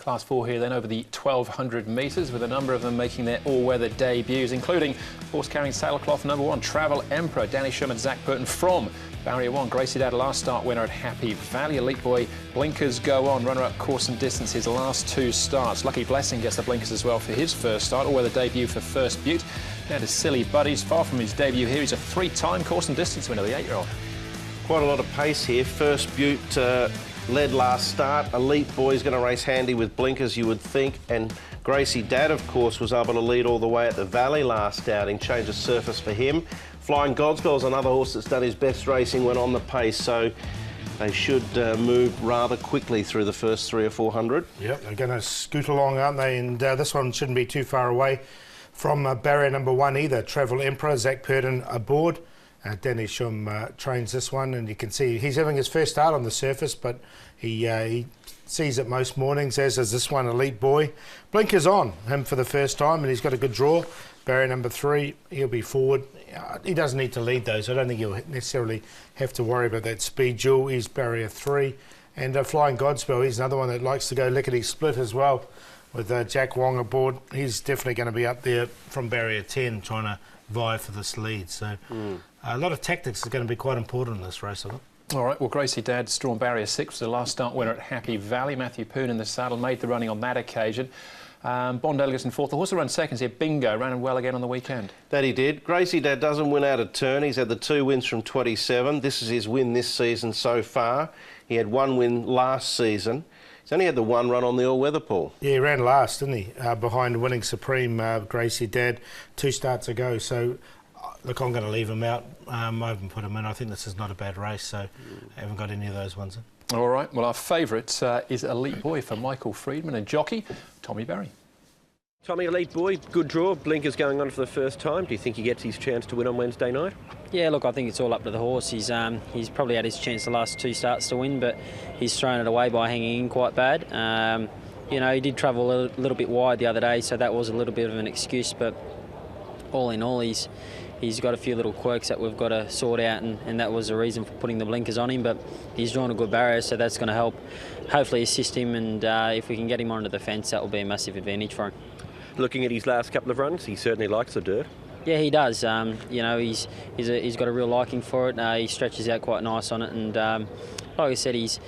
Class 4 here then over the 1200 metres, with a number of them making their all-weather debuts, including horse-carrying sailcloth number 1, Travel Emperor, Danny Sherman, Zach Burton from Barrier 1. Gracie Dad, last start winner at Happy Valley. Elite Boy, blinkers go on. Runner-up course and distance his last 2 starts. Lucky Blessing gets the blinkers as well for his first start. All-weather debut for First Butte. Now to Silly Buddies. Far from his debut here. He's a 3-time course and distance winner, the 8-year-old. Quite a lot of pace here. First Butte led last start. Elite Boy's going to race handy with blinkers, you would think. And Gracie Dad, of course, was able to lead all the way at the Valley last outing. Change of surface for him. Flying Godspell's another horse that's done his best racing when on the pace, so they should move rather quickly through the first 300 or 400. Yep, they're going to scoot along, aren't they? And this one shouldn't be too far away from barrier number 1 either. Travel Emperor, Zach Purden aboard. Danny Shum trains this one, and you can see he's having his first start on the surface, but he sees it most mornings, as is this one, Elite Boy. Blinkers on him for the first time, and he's got a good draw. Barrier number 3, he'll be forward. He doesn't need to lead those. I don't think he'll necessarily have to worry about that speed duel. He's barrier 3. And Flying Godspell, he's another one that likes to go lickety-split as well. With Jack Wong aboard, he's definitely going to be up there from barrier 10 trying to vie for this lead. So a lot of tactics is going to be quite important in this race, I think. All right, well, Gracie Dad's drawn barrier 6, was the last start winner at Happy Valley. Matthew Poon in the saddle made the running on that occasion. Bond Delegates in 4th. The horse who ran seconds here, Bingo, ran well again on the weekend. That he did. Gracie Dad doesn't win out of turn. He's had the 2 wins from 27. This is his win this season so far. He had 1 win last season. He's only had the 1 run on the all-weather, Paul. Yeah, he ran last, didn't he? Behind Winning Supreme, Gracie Dad, 2 starts ago. So, look, I'm going to leave him out. I haven't put him in. I think this is not a bad race, so I haven't got any of those ones in. All right, well, our favourite is Elite Boy for Michael Friedman, and jockey Tommy Berry. Tommy, Elite Boy, good draw, blinkers going on for the first time. Do you think he gets his chance to win on Wednesday night? Yeah, look, I think it's all up to the horse. He's probably had his chance the last 2 starts to win, but he's thrown it away by hanging in quite bad. You know, he did travel a little bit wide the other day, so that was a little bit of an excuse, but all in all, he's got a few little quirks that we've got to sort out, and that was the reason for putting the blinkers on him. But he's drawn a good barrier, so that's going to help, hopefully assist him, and if we can get him onto the fence, that will be a massive advantage for him. Looking at his last couple of runs, he certainly likes the dirt. Yeah, he does. You know, he's got a real liking for it. He stretches out quite nice on it, and like I said, he's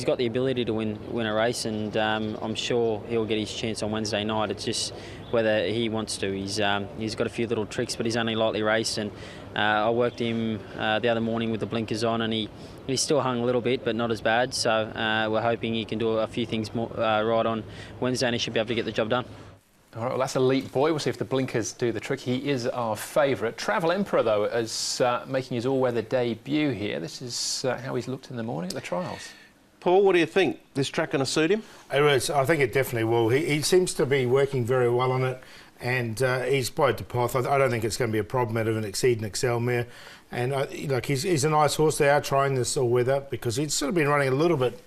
got the ability to win a race, and I'm sure he'll get his chance on Wednesday night. It's just whether he wants to. He's got a few little tricks, but he's only lightly raced, and I worked him the other morning with the blinkers on, and he still hung a little bit, but not as bad. So we're hoping he can do a few things more, right on Wednesday, and he should be able to get the job done. All right, well, that's Elite Boy. We'll see if the blinkers do the trick. He is our favourite. Travel Emperor, though, is making his all-weather debut here. This is how he's looked in the morning at the trials. Paul, what do you think? This track going to suit him? It is. I think it definitely will. He seems to be working very well on it, and he's by path. I don't think it's going to be a problem out of an Exceed and Excel mare. And look, he's a nice horse. They are trying this all-weather because he's sort of been running a little bit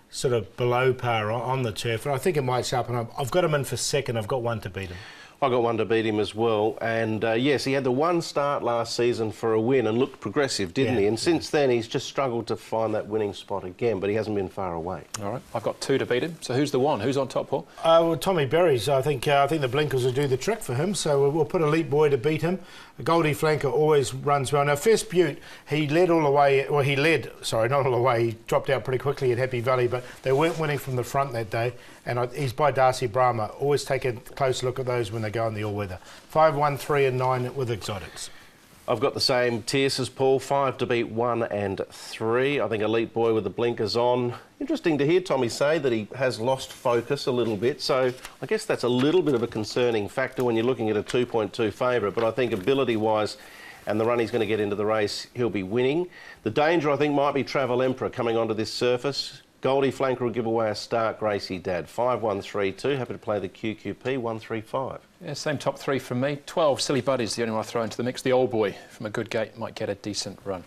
sort of below par on the turf, and I think it might sharpen up. I've got him in for 2nd. I've got 1 to beat him. I got 1 to beat him as well, and yes, he had the 1 start last season for a win and looked progressive, didn't he? And since then, he's just struggled to find that winning spot again, but he hasn't been far away. All right, I've got 2 to beat him. So who's the 1? Who's on top, Paul? Well, Tommy Berry's. I think the blinkers will do the trick for him, so we'll put Elite Boy to beat him. Goldie Flanker always runs well. Now, First Butte, he led all the way. Well, sorry, not all the way. He dropped out pretty quickly at Happy Valley, but they weren't winning from the front that day. And he's by Darcy Brahma. Always take a close look at those when they go in the all-weather. 5, 1, 3 and 9 with exotics. I've got the same tiers as Paul, 5 to beat 1 and 3. I think Elite Boy with the blinkers on. Interesting to hear Tommy say that he has lost focus a little bit, so I guess that's a little bit of a concerning factor when you're looking at a 2.2 favourite, but I think ability-wise and the run he's going to get into the race, he'll be winning. The danger, I think, might be Travel Emperor coming onto this surface. Goldie Flanker will give away a start, Gracie Dad. 5, 1, 3, 2. Happy to play the QQP, 1, 3, 5. Yeah, same top 3 from me. 12, Silly Buddies, the only one I throw into the mix. The Old Boy from a good gate might get a decent run.